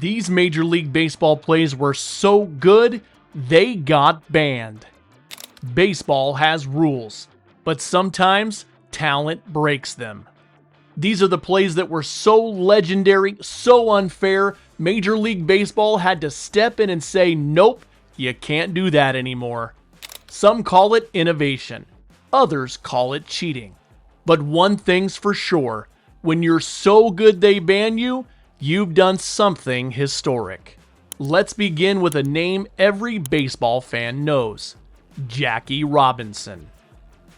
These Major League Baseball plays were so good, they got banned. Baseball has rules, but sometimes talent breaks them. These are the plays that were so legendary, so unfair, Major League Baseball had to step in and say, nope, you can't do that anymore. Some call it innovation. Others call it cheating. But one thing's for sure, when you're so good they ban you, you've done something historic. Let's begin with a name every baseball fan knows. Jackie Robinson.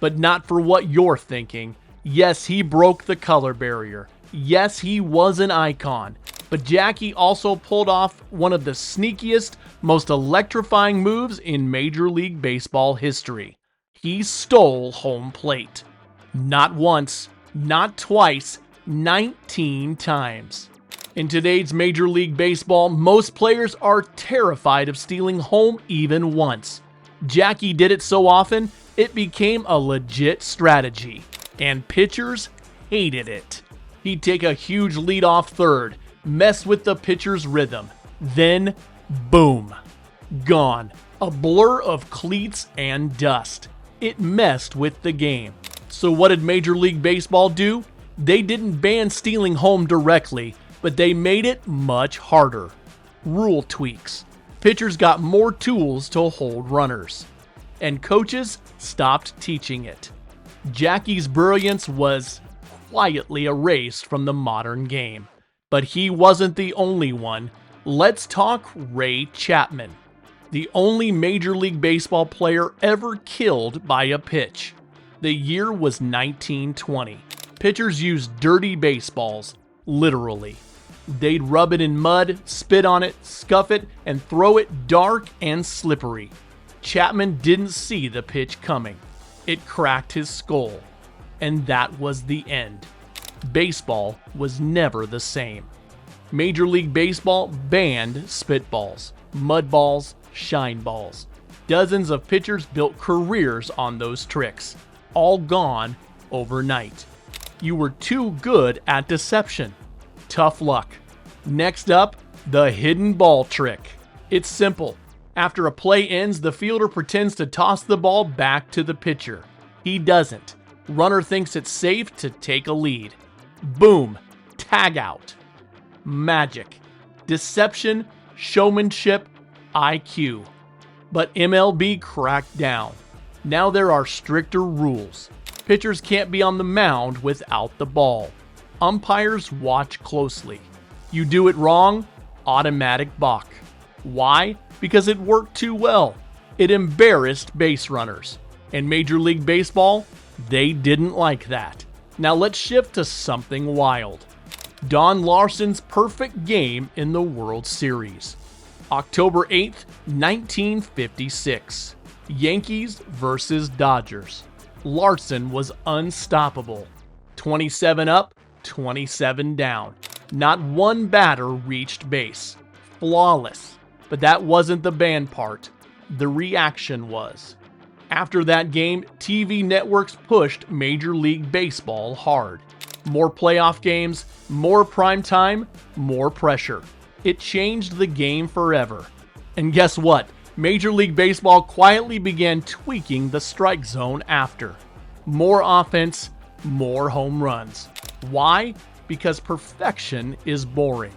But not for what you're thinking. Yes, he broke the color barrier. Yes, he was an icon. But Jackie also pulled off one of the sneakiest, most electrifying moves in Major League Baseball history. He stole home plate. Not once, not twice, 19 times. In today's Major League Baseball, most players are terrified of stealing home even once. Jackie did it so often, it became a legit strategy. And pitchers hated it. He'd take a huge lead off third, mess with the pitcher's rhythm. Then, boom. Gone. A blur of cleats and dust. It messed with the game. So what did Major League Baseball do? They didn't ban stealing home directly, but they made it much harder. Rule tweaks. Pitchers got more tools to hold runners. And coaches stopped teaching it. Jackie's brilliance was quietly erased from the modern game. But he wasn't the only one. Let's talk Ray Chapman, the only Major League Baseball player ever killed by a pitch. The year was 1920. Pitchers used dirty baseballs, literally. They'd rub it in mud, spit on it, scuff it, and throw it dark and slippery. Chapman didn't see the pitch coming. It cracked his skull. And that was the end. Baseball was never the same. Major League Baseball banned spitballs, mud balls, shine balls. Dozens of pitchers built careers on those tricks. All gone overnight. You were too good at deception. Tough luck. Next up, the hidden ball trick. It's simple. After a play ends, the fielder pretends to toss the ball back to the pitcher. He doesn't. Runner thinks it's safe to take a lead. Boom. Tag out. Magic. Deception, showmanship, IQ. But MLB cracked down. Now there are stricter rules. Pitchers can't be on the mound without the ball. Umpires watch closely. You do it wrong, automatic balk. Why? Because it worked too well. It embarrassed base runners. And Major League Baseball, they didn't like that. Now let's shift to something wild. Don Larsen's perfect game in the World Series. October 8th, 1956. Yankees versus Dodgers. Larsen was unstoppable. 27 up, 27 down. Not one batter reached base. Flawless. But that wasn't the banned part. The reaction was. After that game, TV networks pushed Major League Baseball hard. More playoff games, more prime time, more pressure. It changed the game forever. And guess what? Major League Baseball quietly began tweaking the strike zone after. More offense, more home runs. Why? Because perfection is boring.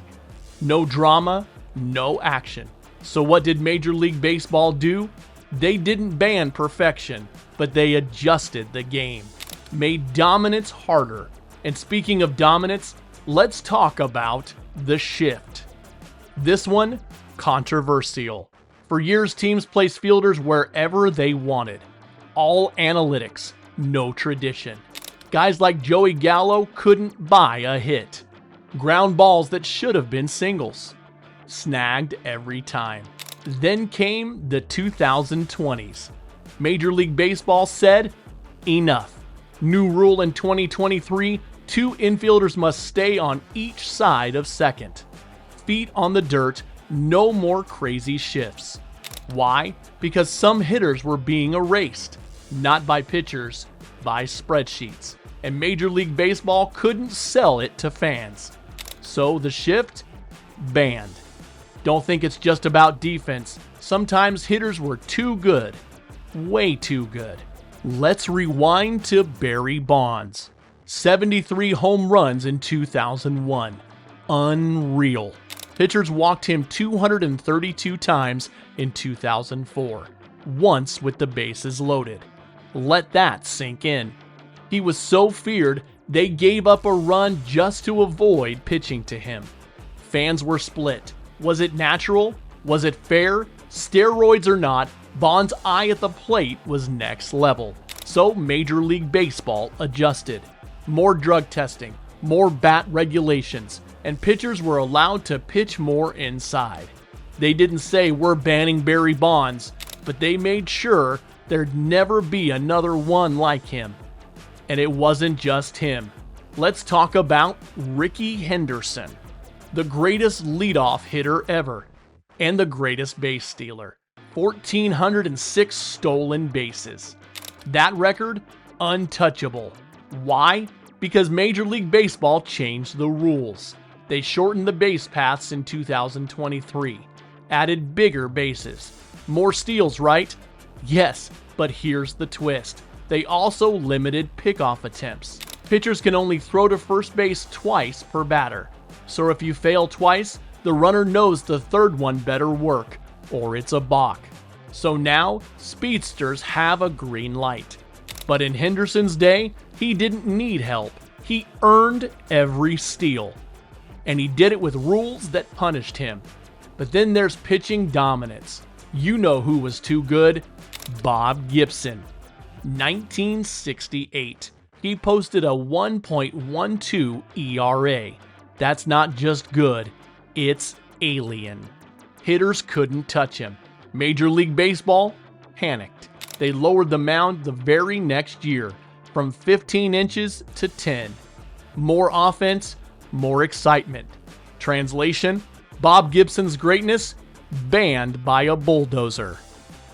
No drama, no action. So what did Major League Baseball do? They didn't ban perfection, but they adjusted the game, made dominance harder. And speaking of dominance, let's talk about the shift. This one, controversial. For years, teams placed fielders wherever they wanted. All analytics, no tradition. Guys like Joey Gallo couldn't buy a hit. Ground balls that should have been singles. Snagged every time. Then came the 2020s. Major League Baseball said, enough. New rule in 2023, 2 infielders must stay on each side of second. Feet on the dirt, no more crazy shifts. Why? Because some hitters were being erased. Not by pitchers, by spreadsheets. And Major League Baseball couldn't sell it to fans. So the shift? Banned. Don't think it's just about defense. Sometimes hitters were too good. Way too good. Let's rewind to Barry Bonds. 73 home runs in 2001. Unreal. Pitchers walked him 232 times in 2004. Once with the bases loaded. Let that sink in. He was so feared, they gave up a run just to avoid pitching to him. Fans were split. Was it natural? Was it fair? Steroids or not, Bonds' eye at the plate was next level. So Major League Baseball adjusted. More drug testing, more bat regulations, and pitchers were allowed to pitch more inside. They didn't say we're banning Barry Bonds, but they made sure there'd never be another one like him. And it wasn't just him. Let's talk about Rickey Henderson, the greatest leadoff hitter ever, and the greatest base stealer. 1,406 stolen bases. That record, untouchable. Why? Because Major League Baseball changed the rules. They shortened the base paths in 2023, added bigger bases. More steals, right? Yes, but here's the twist. They also limited pickoff attempts. Pitchers can only throw to first base twice per batter. So if you fail twice, the runner knows the third one better work, or it's a balk. So now, speedsters have a green light. But in Henderson's day, he didn't need help. He earned every steal. And he did it with rules that punished him. But then there's pitching dominance. You know who was too good? Bob Gibson. 1968. He posted a 1.12 ERA. That's not just good, it's alien. Hitters couldn't touch him. Major League Baseball panicked. They lowered the mound the very next year from 15 inches to 10. More offense, more excitement. Translation, Bob Gibson's greatness banned by a bulldozer.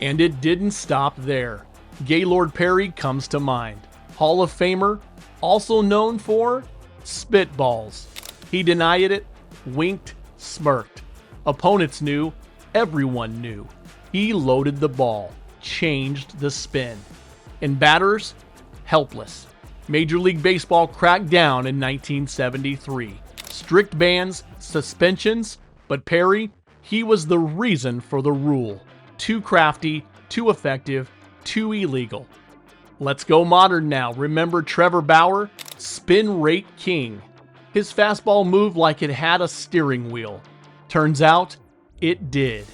And it didn't stop there. Gaylord Perry comes to mind. Hall of Famer, also known for spitballs. He denied it, winked, smirked. Opponents knew, everyone knew. He loaded the ball, changed the spin. And batters, helpless. Major League Baseball cracked down in 1973. Strict bans, suspensions, but Perry, he was the reason for the rule. Too crafty, too effective, too illegal. Let's go modern now. Remember Trevor Bauer? Spin rate king. His fastball moved like it had a steering wheel. Turns out, it did.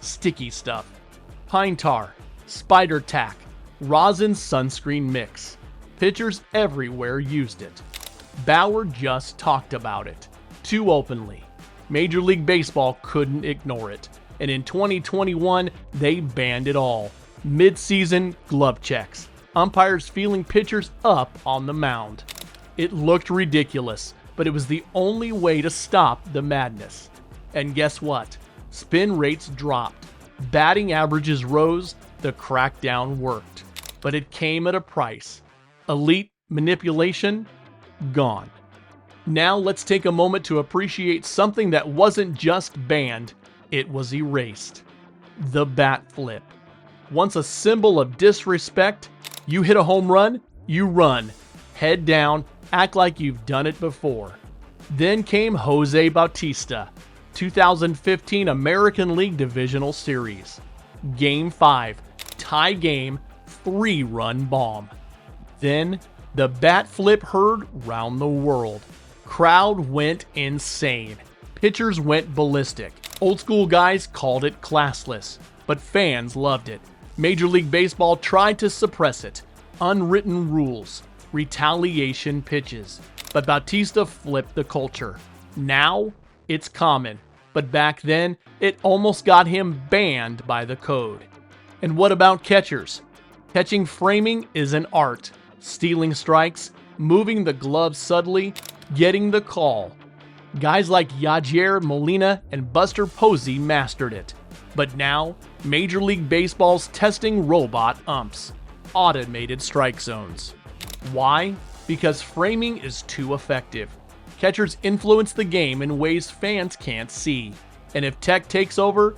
Sticky stuff. Pine tar. Spider tack. Rosin sunscreen mix. Pitchers everywhere used it. Bauer just talked about it. Too openly. Major League Baseball couldn't ignore it. And in 2021, they banned it all. Mid-season glove checks. Umpires feeling pitchers up on the mound. It looked ridiculous, but it was the only way to stop the madness. And guess what? Spin rates dropped. Batting averages rose. The crackdown worked. But it came at a price. Elite manipulation? Gone. Now let's take a moment to appreciate something that wasn't just banned, it was erased. The bat flip. Once a symbol of disrespect, you hit a home run, you run. Head down, act like you've done it before. Then came Jose Bautista, 2015 American League Divisional Series. Game 5, tie game, 3-run bomb. Then, the bat flip heard round the world. Crowd went insane. Pitchers went ballistic. Old school guys called it classless, but fans loved it. Major League Baseball tried to suppress it. Unwritten rules, retaliation pitches. But Bautista flipped the culture. Now, it's common. But back then, it almost got him banned by the code. And what about catchers? Catching framing is an art. Stealing strikes, moving the glove subtly, getting the call. Guys like Yadier Molina and Buster Posey mastered it. But now, Major League Baseball's testing robot umps. Automated strike zones. Why? Because framing is too effective. Catchers influence the game in ways fans can't see. And if tech takes over,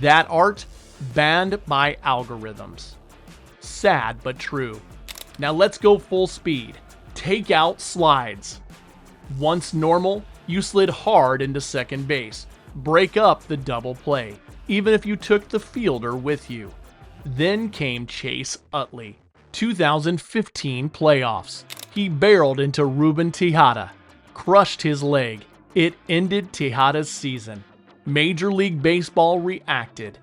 that art banned by algorithms. Sad but true. Now let's go full speed. Take out slides. Once normal, you slid hard into second base. Break up the double play, even if you took the fielder with you. Then came Chase Utley. 2015 playoffs. He barreled into Ruben Tejada, crushed his leg. It ended Tejada's season. Major League Baseball reacted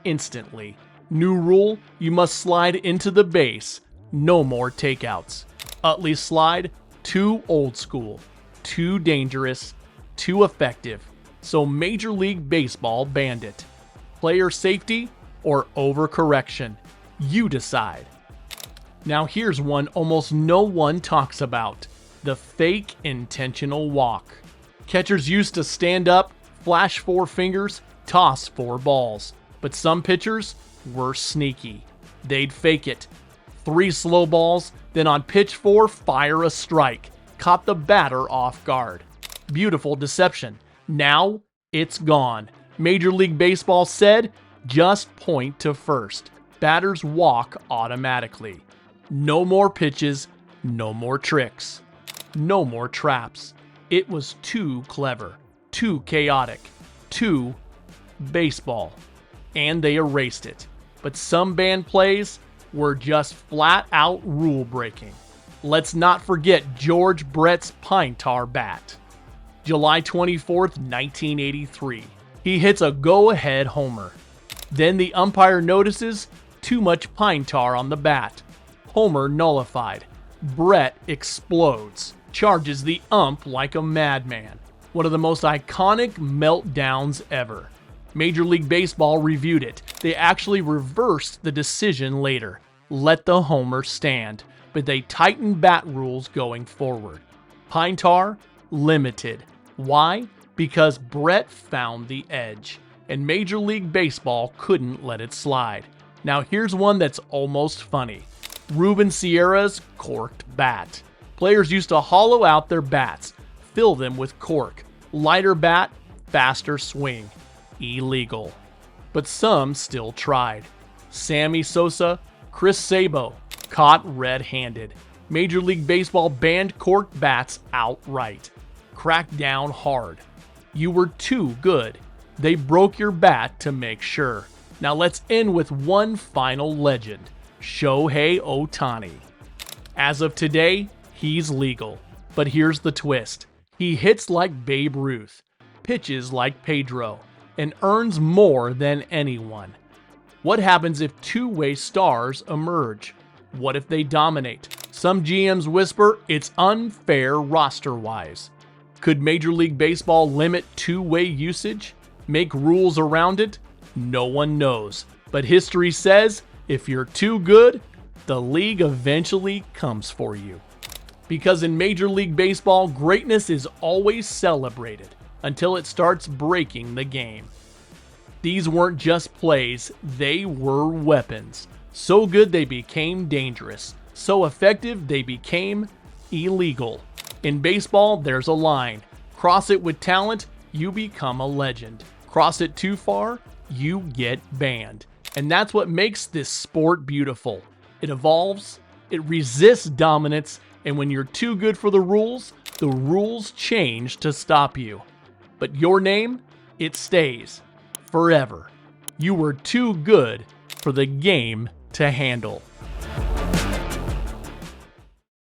instantly. New rule, you must slide into the base. No more takeouts. Utley's slide, too old school, too dangerous, too effective. So Major League Baseball banned it. Player safety or overcorrection? You decide. Now here's one almost no one talks about. The fake intentional walk. Catchers used to stand up, flash 4 fingers, toss 4 balls. But some pitchers were sneaky. They'd fake it. 3 slow balls, then on pitch 4, fire a strike. Caught the batter off guard. Beautiful deception. Now it's gone. Major League Baseball said, just point to first. Batters walk automatically. No more pitches, no more tricks, no more traps. It was too clever, too chaotic, too baseball. And they erased it. But some banned plays were just flat out rule breaking. Let's not forget George Brett's pine tar bat. July 24th, 1983. He hits a go-ahead homer. Then the umpire notices too much pine tar on the bat. Homer nullified. Brett explodes. Charges the ump like a madman. One of the most iconic meltdowns ever. Major League Baseball reviewed it. They actually reversed the decision later. Let the homer stand. But they tightened bat rules going forward. Pine tar, limited. Why? Because Brett found the edge. And Major League Baseball couldn't let it slide. Now here's one that's almost funny. Ruben Sierra's corked bat. Players used to hollow out their bats, fill them with cork. Lighter bat, faster swing. Illegal. But some still tried. Sammy Sosa, Chris Sabo, caught red-handed. Major League Baseball banned corked bats outright. Cracked down hard. You were too good. They broke your bat to make sure. Now let's end with one final legend. Shohei Ohtani. As of today, he's legal. But here's the twist. He hits like Babe Ruth, pitches like Pedro, and earns more than anyone. What happens if two-way stars emerge? What if they dominate? Some GMs whisper it's unfair roster-wise. Could Major League Baseball limit two-way usage? Make rules around it? No one knows. But history says if you're too good, the league eventually comes for you. Because in Major League Baseball, greatness is always celebrated until it starts breaking the game. These weren't just plays, they were weapons. So good they became dangerous. So effective they became illegal. In baseball, there's a line. Cross it with talent, you become a legend. Cross it too far, you get banned. And that's what makes this sport beautiful. It evolves, it resists dominance, and when you're too good for the rules change to stop you. But your name, it stays forever. You were too good for the game to handle.